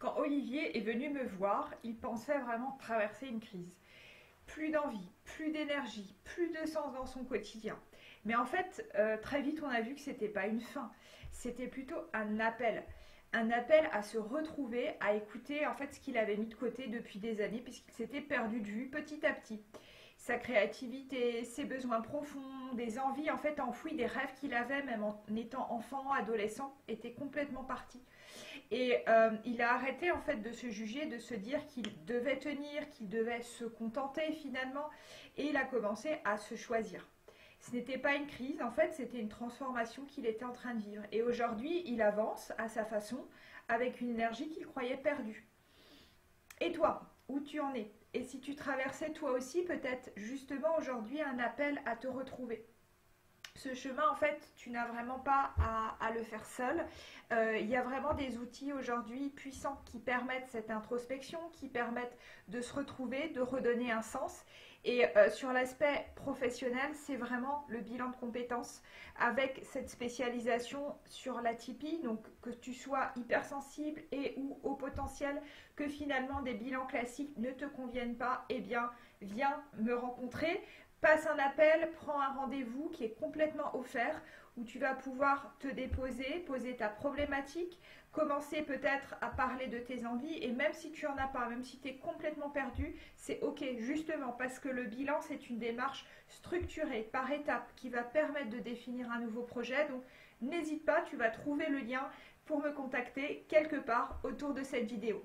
Quand Olivier est venu me voir, il pensait vraiment traverser une crise. Plus d'envie, plus d'énergie, plus de sens dans son quotidien. Mais en fait, très vite, on a vu que c'était pas une fin, c'était plutôt un appel. Un appel à se retrouver, à écouter en fait ce qu'il avait mis de côté depuis des années, puisqu'il s'était perdu de vue petit à petit. Sa créativité, ses besoins profonds, des envies en fait enfouies, des rêves qu'il avait même en étant enfant, adolescent, étaient complètement partis. Et il a arrêté en fait de se juger, de se dire qu'il devait tenir, qu'il devait se contenter finalement. Et il a commencé à se choisir. Ce n'était pas une crise, en fait, c'était une transformation qu'il était en train de vivre. Et aujourd'hui, il avance à sa façon, avec une énergie qu'il croyait perdue. Et toi, où tu en es? Et si tu traversais toi aussi peut-être justement aujourd'hui un appel à te retrouver? Ce chemin, en fait, tu n'as vraiment pas à le faire seul. Il y a vraiment des outils aujourd'hui puissants qui permettent cette introspection, qui permettent de se retrouver, de redonner un sens. Et sur l'aspect professionnel, c'est vraiment le bilan de compétences avec cette spécialisation sur l'atypie, donc que tu sois hypersensible et ou au potentiel, que finalement des bilans classiques ne te conviennent pas, eh bien, viens me rencontrer. Passe un appel, prends un rendez-vous qui est complètement offert où tu vas pouvoir te déposer, poser ta problématique, commencer peut-être à parler de tes envies et même si tu en as pas, même si tu es complètement perdu, c'est ok justement parce que le bilan c'est une démarche structurée par étapes qui va permettre de définir un nouveau projet. Donc n'hésite pas, tu vas trouver le lien pour me contacter quelque part autour de cette vidéo.